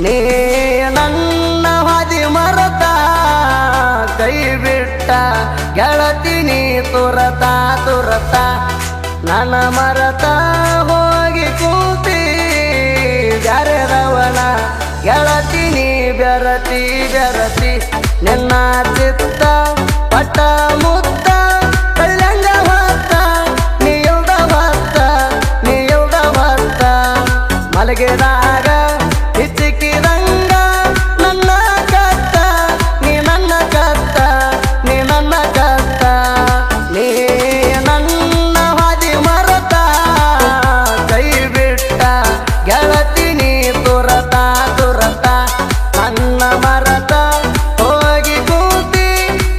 ನೀ ನನ್ನ ಹಾದಿ ಮರತ ಕೈ ಬಿಟ್ಟ ಗೆಳತಿ ನೀ ತುರತ ತುರತ ನನ್ನ ಮರತ ಹೋಗಿ ಕೂತಿ ಬ್ಯಾರೆದವನ ಗೆಳತಿ ನೀ ಬೆರತಿ ಬೆರತಿ ನಿನ್ನ ಚಿತ್ತ ಪಟ್ಟ ಮುತ್ತ ಕಲ್ಯಂಗ ಹೊತ್ತ ನೀಲ್ದ ಹೊತ್ತ ನೀಲ್ದ ಹೊತ್ತ ಮಲಗಿದಾಗ ಹಿಚ್ಚಿಕಿದಂಗ ನನ್ನ ಕತ್ತ ನೀ ನನ್ನ ಕತ್ತ ನೀ ನನ್ನ ಕತ್ತ ನೀ ನನ್ನ ಹಾದಿ ಮರತ ಕೈ ಬಿಟ್ಟ ಗೆಳತಿ ನೀ ತುರತ ತುರತ ನನ್ನ ಮರತ ಹೋಗಿ ಕೂತಿ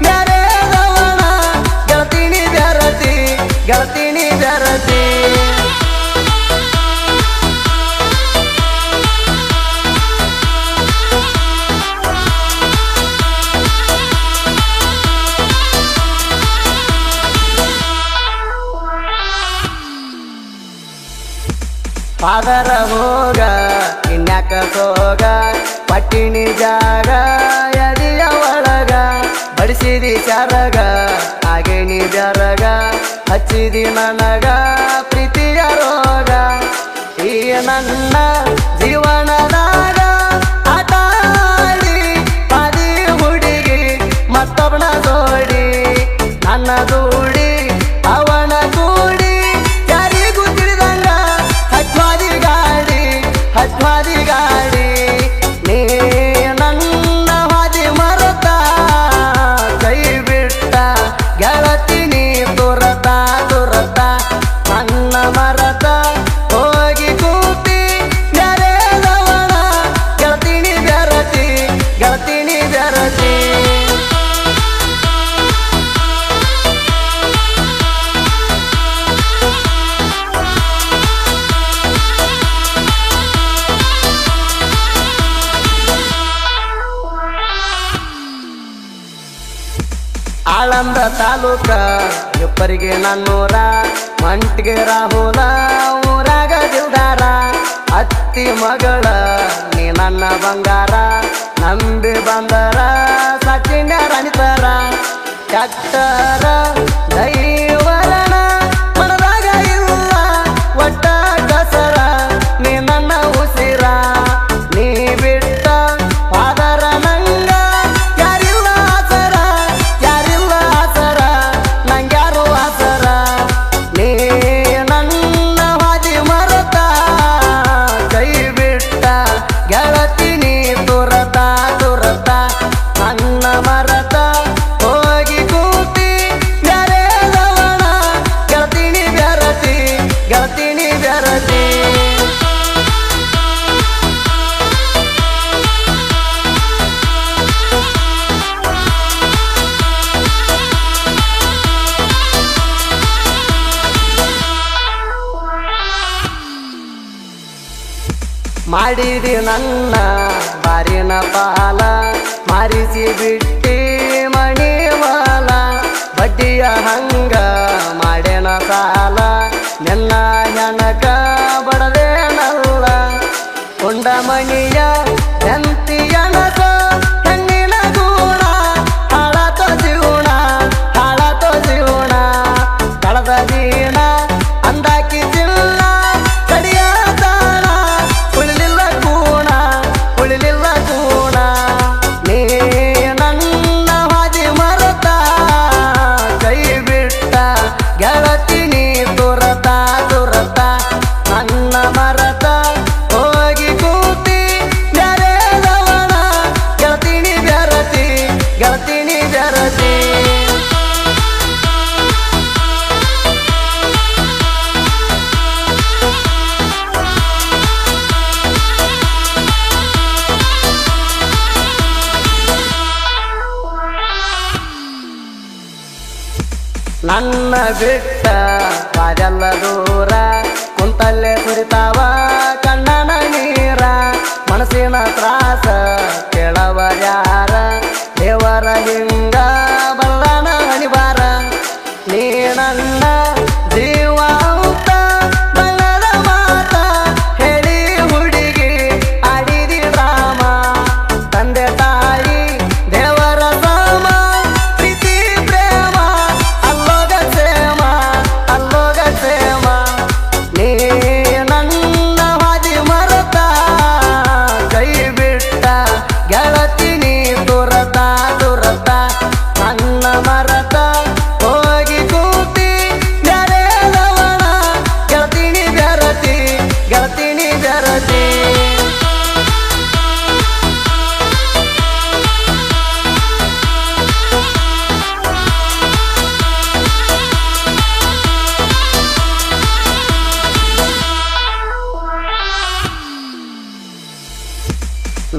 ಬ್ಯಾರೆದವನ ಗೆಳತಿನಿ ಬೆರತಿ ಗೆಳತಿನಿ ಬೆರತಿ ಪಾದರ ಹೋಗ ಇನ್ಯಾಕ ಸೋಗ ಪಟ್ಟಿಣಿ ಜಾಗ ಎದಿಯ ಒಳಗ ಬಡಿಸಿದಿ ಚರಗ ಹಾಗೆ ನೀ ಬೆರಗ ಹಚ್ಚಿದಿ ನನಗ ಪ್ರೀತಿಯ ರೋಗ ಈ ನನ್ನ ಜೀವನದಾಗ ಆಟ ಆಡಿ ಪಾದಿ ಹುಡುಗಿ ಮತ್ತೊಬ್ಬನ ಜೋಡಿ ನನ್ನ ದೂಡಿ ಅವನ ಕೂಡಿ ಯಾರಿಗೂ ತಿಳಿದಂಗ ಹಚ್ವಾದಿ ಗಾಡಿ ಹಚ್ವಾದಿ ಗಾಡಿ ನೀ ನನ್ನ ಹಾದಿ ಮರತ ಕೈ ಬಿಟ್ಟ ಗೆಳತಿ ನೀ ತುರತ ತುರತ ನನ್ನ ಮರತ ಹೋಗಿ ಕೂತಿ ಬ್ಯಾರೆದವನ ಗೆಳತಿನಿ ಬೆರತಿ ಗೆಳತಿನಿ ಬೆರತಿ ಆಳಂದ ತಾಲೂಕ ಇಬ್ಬರಿಗೆ ನನ್ನೂರ ಮಂಟಿಗೆ ರಾಹುಲ ಊರಾಗ ದಿಲ್ದಾರ ಅತ್ತಿ ಮಗಳ ನೀ ನನ್ನ ಬಂಗಾರ ನಂಬಿ ಬಂದರ ಸಚಿನ ರಣಿತರ ಚಟ್ಟರ ದೈವರಣ ಮನದಾಗ ಇಲ್ಲ ಒಟ್ಟ ದಸರ ನೀ ನನ್ನ ಉಸಿರ ನೀ ಬಿಟ್ಟ ಪಾದರ ನಂಗ ಯಾರಿಲ್ಲ ಆಸರ ಯಾರಿಲ್ಲ ಆಸರ ನಂಗ್ಯಾರು ಆಸರ ನೀ ನನ್ನ ಹಾದಿ ಮರತ ಕೈ ಬಿಟ್ಟ ಗೆಳತಿ ನೀ ತುರತ ತುರತ ನನ್ನ ಮರತ ಹೋಗಿ ಕೂತಿ ಬ್ಯಾರೆದವನ ಗೆಳತಿನಿ ಬೆರತಿ ಗೆಳತಿನಿ ಬೆರತಿ ಮಾಡಿದಿ ನನ್ನ ಬಾರಿನ ಪಾಲ ಮಾರಿಸಿ ಬಿಟ್ಟಿ ಮಣಿ ಮಾಲ ಬಡ್ಡಿಯ ಹಂಗ ಮಾಡೇನ ಸಾಲ ನಿನ್ನ ಹೆಣಕ ಬಡದೇನಲ್ಲ ಕೊಂಡ ಮಣಿಯ ಎಂತಿಯನಕ ಹೆಣ್ಣಿನ ಗುಣ ಹಾಳಾತೋ ಜೀವನ ಹಾಳಾತೋ ಜೀವನ ಕಳೆದ ದಿನ ಅಂದಾಕಿ ಜಿಲ್ಲ ಕಡಿಯ ತಾಣ ಉಳಿಲಿಲ್ಲ ಗುಣ ಉಳಿಲಿಲ್ಲ ಗುಣ ನೀ ನನ್ನ ಹಾದಿ ಮರತ ಕೈ ಬಿಟ್ಟ ಗೆಳತಿ ನೀ ತುರತ ತುರತ ನನ್ನ ಮರತ ಹೋಗಿ ಕೂತಿ ಬ್ಯಾರೆದವನ ಗೆಳತಿನಿ ಬೆರತಿ ಗೆಳತಿನಿ ಬೆರತಿ ನನ್ನ ಬಿಟ್ಟ ಬಾರೆಲ್ಲ ದೂರ ಕುಂತಲ್ಲೇ ಸುರಿತಾವ ಕಣ್ಣನ ನೀರ ಮನಸ್ಸಿನ ತ್ರಾಸ ಕೇಳವರ್ಯಾರ ದೇವರ ಹಿಂಗ ಬಲ್ಲನ ಹಣಿಬಾರ ನೀ ನನ್ನ ಜೀವ ಅಂತ ಬಲ್ಲದ ಮಾತ ಹೇಳಿ ಹುಡುಗಿ ಆಡಿದಿ ರಾಮ ಬೆರತಿ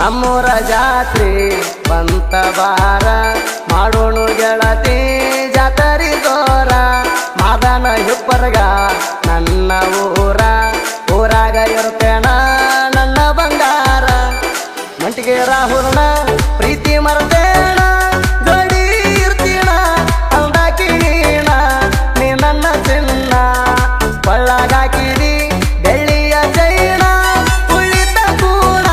ನಮ್ಮೂರ ಜಾತ್ರೆ ಬಂತ ಬಾರ ಮಾಡೋಣ ಗೆಳತಿ ಜಾತರಿ ದೋರ ಮಾದನ ಹಿಪ್ಪರ್ಗ ನನ್ನ ಊರಾಗ ಇರ್ತೇಣ ನನ್ನ ಬಂಗಾರ ಮಂಟಿಗೆ ರಾಹುಲ್ನ ಪ್ರೀತಿ ಮರತೇಣ ಜೋಡಿ ಇರ್ತೀಣ ಅಂದಾಕಿ ನೀನ ನೀ ನನ್ನ ಚಿನ್ನ ಬಳ್ಳಾಗಾಕಿದಿ ಬೆಳ್ಳಿಯ ಚೈಣ ಉಳಿತ ಕೂಣ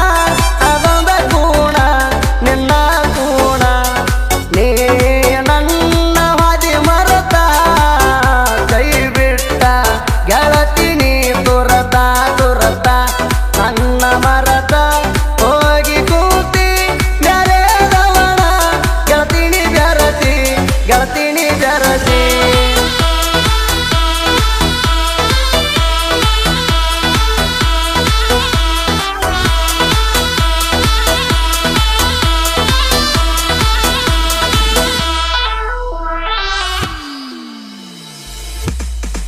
ಅದೊಂದ ಕೂಣ ನಿನ್ನ ಕೂಣ ನೀ ನನ್ನ ಹಾದಿ ಮರತ ಕೈ ಬಿಟ್ಟ ಗೆಳತಿ ನೀ ತುರತ ನನ್ನ ಮರತ ಹೋಗಿ ಕೂತಿ ಮ್ಯಾಲೇದವಣ ಗೆಳತಿನಿ ಬೆರತಿ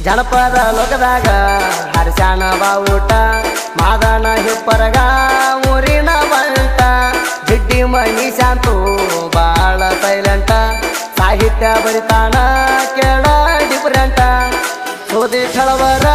ಜನಪದ ಲೋಕದಾಗ ಹರ್ಷಾನ ಬಾವುಟ ಮಾದನ ಹಿಪ್ಪರಗ ಊರಿನ ಬಂಟ ಜಿಡ್ಡಿ ಮಣಿ ಶಾಂತು ಬಾಳ ಸೈಲೆಂಟ ಸಾಹಿತ್ಯ ಬರಿತಾನ ಕೇಳ ಡಿಫರೆಂಟ ಸೋದಿ ಛಳವರ